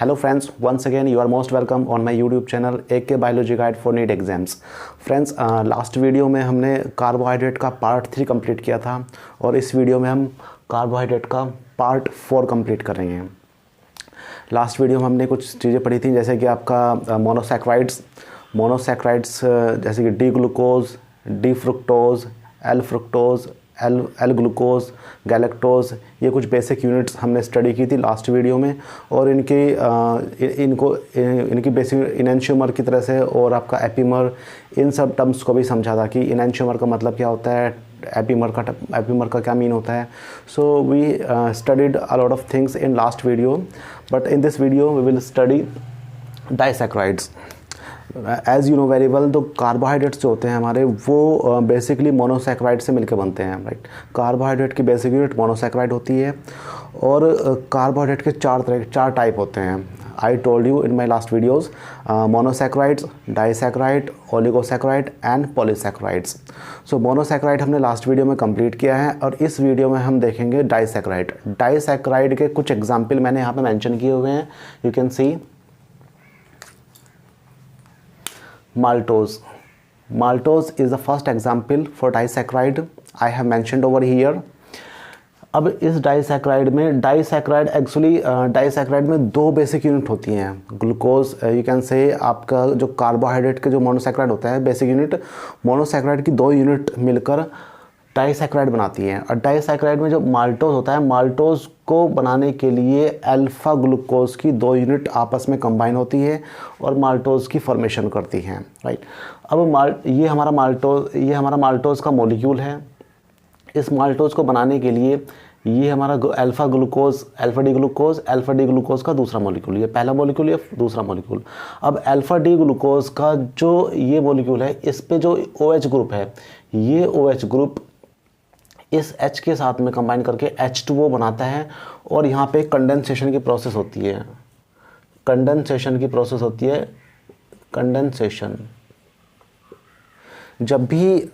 Hello friends, once again you are most welcome on my YouTube channel AK Biology Guide for NEET Exams. Friends, last video में हमने carbohydrate का part 3 complete किया था और इस video में हम कार्बोहाइड्रेट का पार्ट 4 कंप्लीट करेंगे। लास्ट वीडियो में हमने कुछ चीज़ें पढ़ी थी, जैसे कि आपका मोनोसैक्राइड्स जैसे कि D glucose, D fructose, L fructose, L glucose, galactose, ये कुछ बेसिक यूनिट्स हमने स्टडी की थी लास्ट वीडियो में। और इनकी बेसिक इनैंशियोमर की तरह से और आपका एपीमर, इन सब टर्म्स को भी समझा था कि इनैंशियोमर का मतलब क्या होता है, एपीमर का क्या मीन होता है। So we studied a lot of things in last video, but in this video we will study disaccharides. As you know very well, तो कार्बोहाइड्रेट्स जो होते हैं हमारे वो बेसिकली मोनोसैक्राइड से मिलकर बनते हैं, राइट। कार्बोहाइड्रेट की बेसिक यूनिट मोनोसैक्राइड होती है और कार्बोहाइड्रेट के चार टाइप होते हैं। I told you in my last videos, monosaccharides, disaccharide, oligosaccharide and polysaccharides. So monosaccharide हमने लास्ट वीडियो में कंप्लीट किया है और इस वीडियो में हम देखेंगे डाइसैक्राइड। डाइसैक्राइड के कुछ एग्जाम्पल मैंने यहाँ पे मेंशन किए हुए हैं, you can see. Maltose is the first example for disaccharide I have mentioned over here. अब इस डाइसैक्राइड में दो बेसिक यूनिट होती हैं। ग्लूकोज, यू कैन से आपका जो कार्बोहाइड्रेट के जो मोनोसैक्राइड होता है बेसिक यूनिट, मोनोसैक्राइड की दो यूनिट मिलकर डाइसैक्राइड बनाती हैं। और डाइसैक्राइड में जो माल्टोज होता है, माल्टोज को बनाने के लिए अल्फा ग्लूकोज की दो यूनिट आपस में कंबाइन होती है और माल्टोज की फॉर्मेशन करती हैं, राइट। अब ये हमारा माल्टोज का मॉलिक्यूल है। इस माल्टोज को बनाने के लिए ये हमारा अल्फा डी ग्लूकोज का दूसरा मॉलिक्यूल, ये पहला मॉलिक्यूल, ये दूसरा मॉलिक्यूल। अब अल्फा डी ग्लूकोज का जो ये मॉलिक्यूल है, इस पे जो OH ग्रुप है, ये OH ग्रुप इस H के साथ में कंबाइन करके H2O बनाता है और यहाँ पे कंडेंसेशन की प्रोसेस होती है। जब भी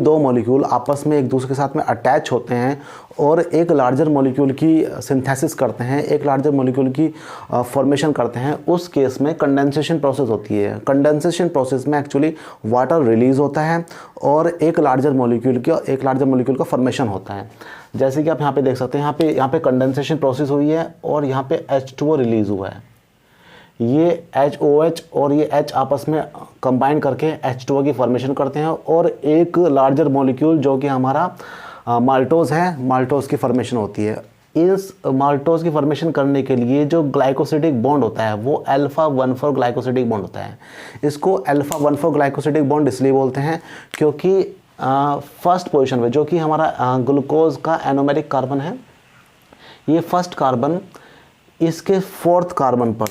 दो मॉलिक्यूल आपस में एक दूसरे के साथ में अटैच होते हैं और एक लार्जर मॉलिक्यूल की सिंथेसिस करते हैं, एक लार्जर मॉलिक्यूल की फॉर्मेशन करते हैं, उस केस में कंडेंसेशन प्रोसेस होती है। कंडेंसेशन प्रोसेस में एक्चुअली वाटर रिलीज होता है और एक लार्जर मॉलिक्यूल का फॉर्मेशन होता है। जैसे कि आप यहाँ पे देख सकते हैं, यहाँ पे कंडेंसेशन प्रोसेस हुई है और यहाँ पे H2O रिलीज़ हुआ है। ये OH और ये H आपस में कंबाइन करके H2O की फॉर्मेशन करते हैं और एक लार्जर मॉलिक्यूल जो कि हमारा माल्टोज है, माल्टोज की फॉर्मेशन होती है। इस माल्टोज की फॉर्मेशन करने के लिए जो ग्लाइकोसिडिक बॉन्ड होता है वो अल्फा-1,4 ग्लाइकोसिडिक बॉन्ड होता है। इसको अल्फा-1,4 ग्लाइकोसिडिक बॉन्ड इसलिए बोलते हैं क्योंकि फर्स्ट पोजीशन पे जो कि हमारा ग्लूकोज का एनोमेरिक कार्बन है, ये फर्स्ट कार्बन इसके फोर्थ कार्बन पर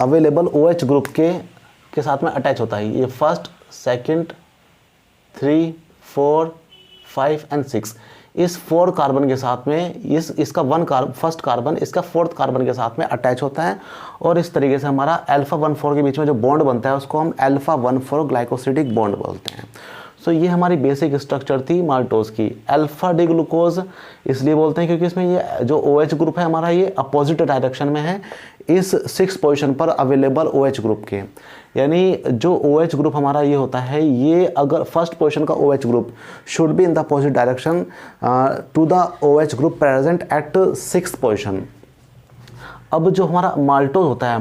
अवेलेबल OH ग्रुप के साथ में अटैच होता है। ये फर्स्ट, सेकंड, 3, 4, 5 एंड 6, इस 4 कार्बन के साथ में इसका फर्स्ट कार्बन इसका फोर्थ कार्बन के साथ में अटैच होता है और इस तरीके से हमारा अल्फा-1,4 के बीच में जो बॉन्ड बनता है उसको हम अल्फा-1,4 ग्लाइकोसिडिक बॉन्ड बोलते हैं। सो ये हमारी बेसिक स्ट्रक्चर थी माल्टोज की। अल्फा डी ग्लूकोज इसलिए बोलते हैं क्योंकि इसमें ये जो OH ग्रुप है हमारा, ये अपोजिट डायरेक्शन में है इस 6th पोजीशन पर अवेलेबल OH ग्रुप के। यानी जो OH ग्रुप हमारा ये होता है, ये अगर फर्स्ट पोजीशन का OH group should be in the opposite direction to the OH group present at 6th position. अब जो हमारा माल्टोज होता है,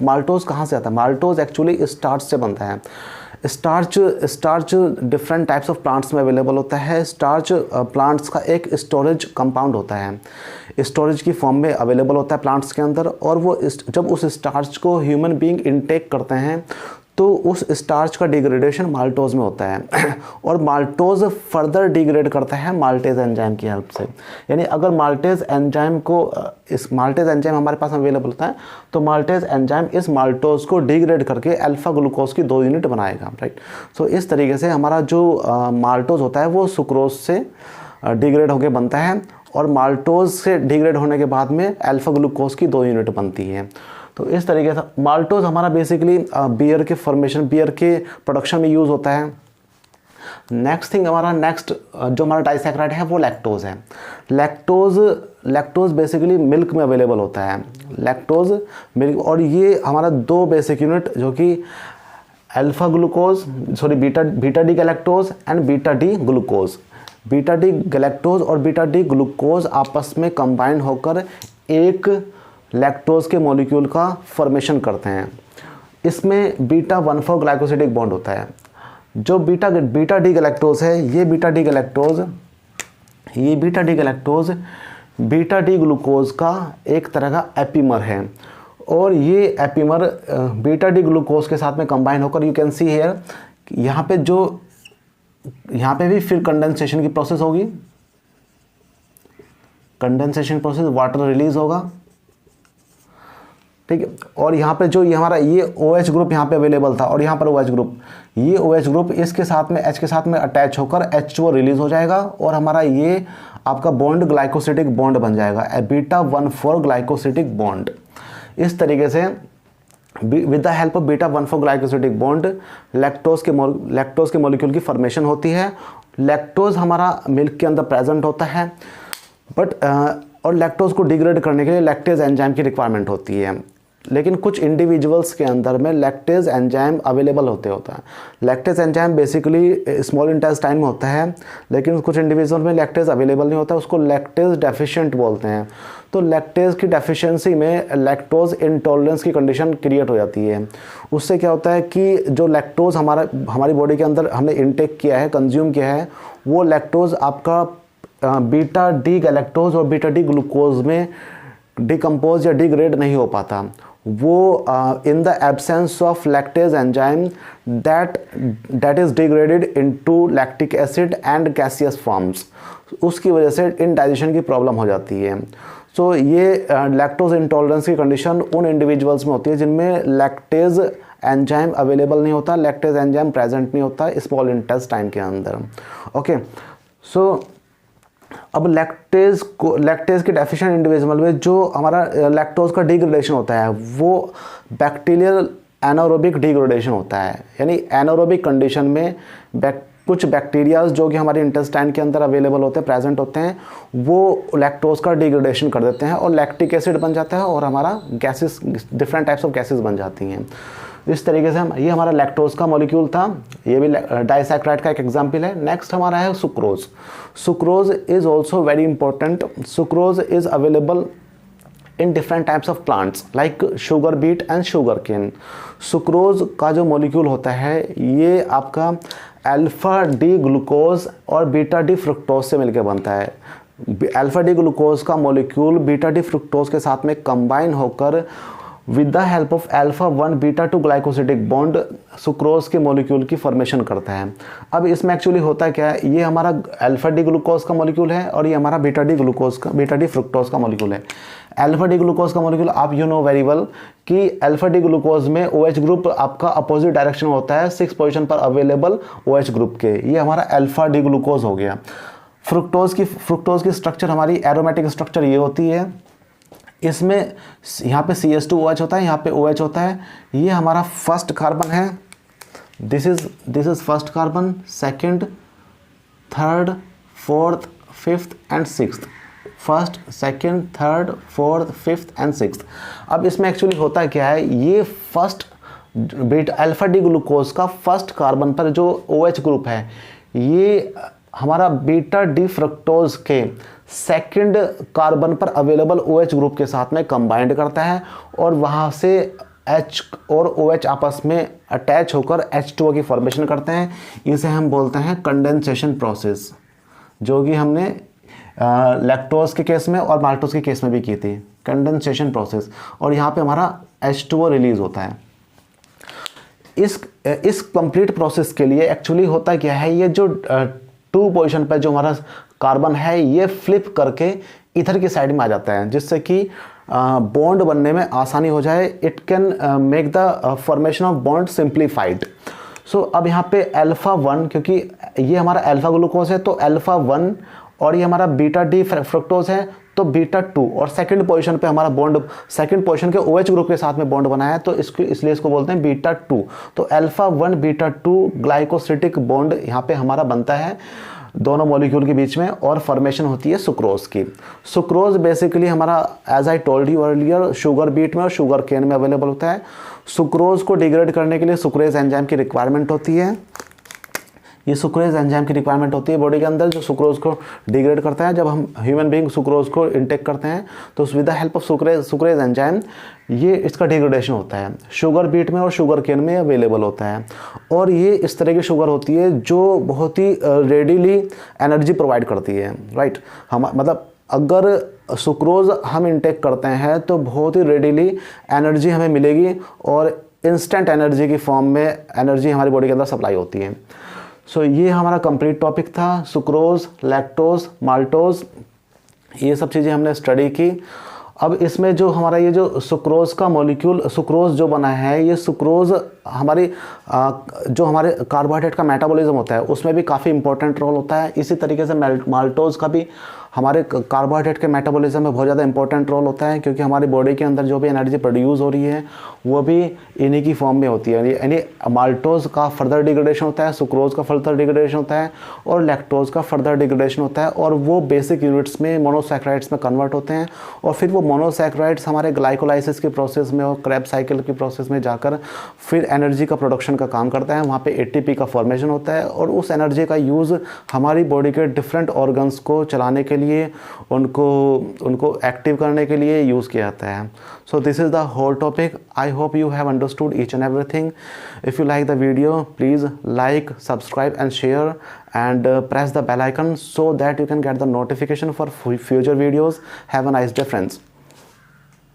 माल्टोज कहाँ से आता है? माल्टोज एक्चुअली स्टार्च से बनता है। Starch different types of plants में अवेलेबल होता है। स्टार्च प्लांट्स का एक स्टोरेज कंपाउंड होता है, स्टोरेज की फॉर्म में अवेलेबल होता है प्लांट्स के अंदर। और वो जब उस स्टार्च को ह्यूमन बीइंग इनटेक करते हैं तो उस स्टार्च का डिग्रेडेशन माल्टोज में होता है और माल्टोज फर्दर डिग्रेड करता है माल्टेज एंजाइम की हेल्प से। यानी अगर माल्टेज एंजाइम हमारे पास अवेलेबल होता है तो माल्टेज एंजाइम इस माल्टोज को डिग्रेड करके अल्फा ग्लूकोज की 2 यूनिट बनाएगा, राइट। सो इस तरीके से हमारा जो माल्टोज होता है वो सुक्रोज से डिग्रेड होकर बनता है और माल्टोज से डिग्रेड होने के बाद में अल्फा ग्लूकोज की 2 यूनिट बनती है। तो इस तरीके से माल्टोज हमारा बेसिकली बियर के प्रोडक्शन में यूज़ होता है। नेक्स्ट जो हमारा डाइसैक्राइड है वो लैक्टोज है। लैक्टोज बेसिकली मिल्क में अवेलेबल होता है, लैक्टोज मिल्क। और ये हमारा दो बेसिक यूनिट जो कि alpha glucose beta D galactose and beta D glucose, beta D galactose और बीटा डी ग्लूकोज आपस में कंबाइन होकर एक लैक्टोज के मॉलिक्यूल का फॉर्मेशन करते हैं। इसमें बीटा 1,4 ग्लाइकोसिडिक बॉन्ड होता है। जो बीटा डी गैलेक्टोज है, ये beta D galactose beta D glucose का एक तरह का एपीमर है, और ये एपीमर बीटा डी ग्लूकोज के साथ में कंबाइन होकर, यू कैन सी हियर, यहाँ पे भी फिर कंडेंसेशन की प्रोसेस होगी, कंडेंसेशन प्रोसेस, वाटर रिलीज होगा, ठीक है। और यहाँ पे जो ये हमारा ये OH ग्रुप यहाँ पे अवेलेबल था, और यहाँ पर OH ग्रुप, ये OH ग्रुप इसके साथ में H के साथ में अटैच होकर H2O रिलीज हो जाएगा, और हमारा ये आपका बॉन्ड ग्लाइकोसिडिक बॉन्ड बन जाएगा, बीटा 1,4 ग्लाइकोसिडिक बॉन्ड। इस तरीके से with the help of beta 1,4 glycosidic bond lactose के मॉलिक्यूल की फॉर्मेशन होती है। लैक्टोज हमारा मिल्क के अंदर प्रेजेंट होता है, और लैक्टोज को डिग्रेड करने के लिए लैक्टेज एंजाइम की रिक्वायरमेंट होती है। लेकिन कुछ इंडिविजुअल्स के अंदर में लैक्टेज एंजाइम अवेलेबल होता है। Lactase enzyme basically small intestine में होता है, लेकिन कुछ इंडिविजुअल में लैक्टेज अवेलेबल नहीं होता, उसको लैक्टेज डेफिशिएंट बोलते हैं। तो लैक्टेज की डेफिशिएंसी में लैक्टोज इंटॉलरेंस की कंडीशन क्रिएट हो जाती है। उससे क्या होता है कि जो लैक्टोज हमारी बॉडी के अंदर हमने इनटेक किया है, कंज्यूम किया है, वो लैक्टोज आपका बीटा डी गैलेक्टोज और बीटा डी ग्लूकोज में डिकम्पोज या डिग्रेड नहीं हो पाता। वो in the absence of lactase enzyme that is degraded into lactic acid and gaseous forms, उसकी वजह से इनडाइजेशन की प्रॉब्लम हो जाती है। सो ये लैक्टोज इंटॉलरेंस की कंडीशन उन इंडिविजुअल्स में होती है जिनमें लैक्टेज एंजाइम अवेलेबल नहीं होता, लैक्टेज एंजाइम प्रेजेंट नहीं होता स्मॉल इंटेस्टाइन के अंदर। ओके, सो अब लैक्टेज की डेफिशिएंट इंडिविजुअल में जो हमारा लैक्टोज का डिग्रेडेशन होता है वो बैक्टीरियल एनारोबिक डिग्रेडेशन होता है, यानी एनारोबिक कंडीशन में कुछ बैक्टीरियाज जो कि हमारे इंटेस्टाइन के अंदर अवेलेबल होते हैं, प्रेजेंट होते हैं, वो लैक्टोज का डिग्रेडेशन कर देते हैं और लैक्टिक एसिड बन जाता है और हमारा gases, different types of gases बन जाती हैं। इस तरीके से ये हमारा लैक्टोज का मॉलिक्यूल था, ये भी डाइसैक्राइड का एक एग्जाम्पल है। नेक्स्ट हमारा है sucrose. Sucrose is also very important. Sucrose is available in different types of plants like sugar beet and sugar cane. Sucrose का जो मॉलिक्यूल होता है ये आपका अल्फा डी ग्लूकोज और बीटा डी फ्रुक्टोज से मिलकर बनता है। अल्फा डी ग्लूकोज का मॉलिक्यूल बीटा डी फ्रुक्टोज के साथ में कंबाइन होकर with the help of alpha 1 beta 2 glycosidic bond sucrose के मॉलिक्यूल की फॉर्मेशन करता है। अब इसमें एक्चुअली होता क्या है, ये हमारा अल्फा डी ग्लूकोज का मॉलिक्यूल है और ये हमारा बीटा डी फ्रुक्टोज का मॉलिक्यूल है। अल्फा डी ग्लूकोज का मॉलिक्यूल आप यू नो वेरी वेल कि अल्फा डी ग्लूकोज में OH ग्रुप आपका अपोजिट डायरेक्शन होता है, 6 पोजीशन पर अवेलेबल OH ग्रुप के, ये हमारा अल्फा डी ग्लूकोज हो गया। फ्रुक्टोज की स्ट्रक्चर हमारी एरोमेटिक स्ट्रक्चर ये होती है, इसमें यहाँ पे CH2OH होता है, यहाँ पे OH होता है। ये हमारा फर्स्ट कार्बन है, this is first carbon, second, third, fourth, fifth and sixth. First, second, third, fourth, fifth and sixth. अब इसमें एक्चुअली होता क्या है, ये फर्स्ट अल्फा डी ग्लूकोज का फर्स्ट कार्बन पर जो OH ग्रुप है ये हमारा बीटा डी फ्रक्टोज के सेकंड कार्बन पर अवेलेबल OH ग्रुप के साथ में कंबाइंड करता है और वहाँ से H और OH आपस में अटैच होकर H2O की फॉर्मेशन करते हैं। इसे हम बोलते हैं कंडेंसेशन प्रोसेस, जो कि हमने लैक्टोज के केस में और माल्टोज के केस में भी की थी, कंडेंसेशन प्रोसेस। और यहाँ पे हमारा H2O रिलीज होता है। इस कंप्लीट प्रोसेस के लिए एक्चुअली होता क्या है, ये जो 2 पोजीशन पर जो हमारा कार्बन है ये फ्लिप करके इधर की साइड में आ जाता है, जिससे कि बॉन्ड बनने में आसानी हो जाए। It can make the formation of bond simplified. So अब यहाँ पे अल्फा 1, क्योंकि ये हमारा अल्फा ग्लूकोज है तो अल्फा 1, और ये हमारा बीटा डी फ्रक्टोज है तो बीटा 2, और सेकंड पोजीशन पे हमारा बॉन्ड सेकंड पोजीशन के OH ग्रुप के साथ में बॉन्ड बना है तो इसलिए इसको बोलते हैं बीटा 2। तो अल्फा 1 बीटा 2 ग्लाइकोसिडिक बॉन्ड यहाँ पे हमारा बनता है। दोनों मॉलिक्यूल के बीच में, और फॉर्मेशन होती है सुक्रोज की। सुक्रोज बेसिकली हमारा, as I told you earlier, sugar beet में और शुगर केन में अवेलेबल होता है। सुक्रोज को डिग्रेड करने के लिए सुक्रेज एंजाइम की रिक्वायरमेंट होती है। ये सुक्रेज एंजाइम की रिक्वायरमेंट होती है बॉडी के अंदर, जो सुक्रोज को डिग्रेड करता है। जब हम ह्यूमन बीइंग सुक्रोज को इंटेक करते हैं तो with the help of sucrase enzyme ये इसका डिग्रेडेशन होता है। शुगर बीट में और शुगर केन में अवेलेबल होता है, और ये इस तरह की शुगर होती है जो बहुत ही रेडीली एनर्जी प्रोवाइड करती है, राइट। हम मतलब अगर सुक्रोज हम इंटेक करते हैं तो बहुत ही रेडीली एनर्जी हमें मिलेगी, और इंस्टेंट एनर्जी की फॉर्म में एनर्जी हमारी बॉडी के अंदर सप्लाई होती है। सो ये हमारा कंप्लीट टॉपिक था, सुक्रोज, लैक्टोज, माल्टोज, ये सब चीज़ें हमने स्टडी की। अब इसमें जो हमारा ये जो सुक्रोज का मॉलिक्यूल, सुक्रोज जो बना है, ये सुक्रोज हमारी जो हमारे कार्बोहाइड्रेट का मेटाबॉलिज्म होता है उसमें भी काफ़ी इंपॉर्टेंट रोल होता है। इसी तरीके से माल्टोज का भी हमारे कार्बोहाइड्रेट के मेटाबॉलिज्म में बहुत ज़्यादा इंपॉर्टेंट रोल होता है, क्योंकि हमारी बॉडी के अंदर जो भी एनर्जी प्रोड्यूस हो रही है वो भी इन्हीं की फॉर्म में होती है। यानी माल्टोज का फर्दर डिग्रेडेशन होता है, सुक्रोज का फर्दर डिग्रेडेशन होता है, और लैक्टोज का फर्दर डिग्रेडेशन होता है, और वो बेसिक यूनिट्स में मोनोसैकेराइड्स में कन्वर्ट होते हैं, और फिर वो मोनोसैकेराइड्स हमारे ग्लाइकोलाइसिस की प्रोसेस में और क्रेब साइकिल की प्रोसेस में जाकर फिर एनर्जी का प्रोडक्शन का काम करता है। वहाँ पे एटीपी का फॉर्मेशन होता है, और उस एनर्जी का यूज़ हमारी बॉडी के डिफरेंट ऑर्गन्स को चलाने के लिए, उनको एक्टिव करने के लिए यूज़ किया जाता है। So this is the whole topic. I hope you have understood each and everything. If you like the video, please like, subscribe and share, and press the bell icon so that you can get the notification for future videos. Have a nice day, friends.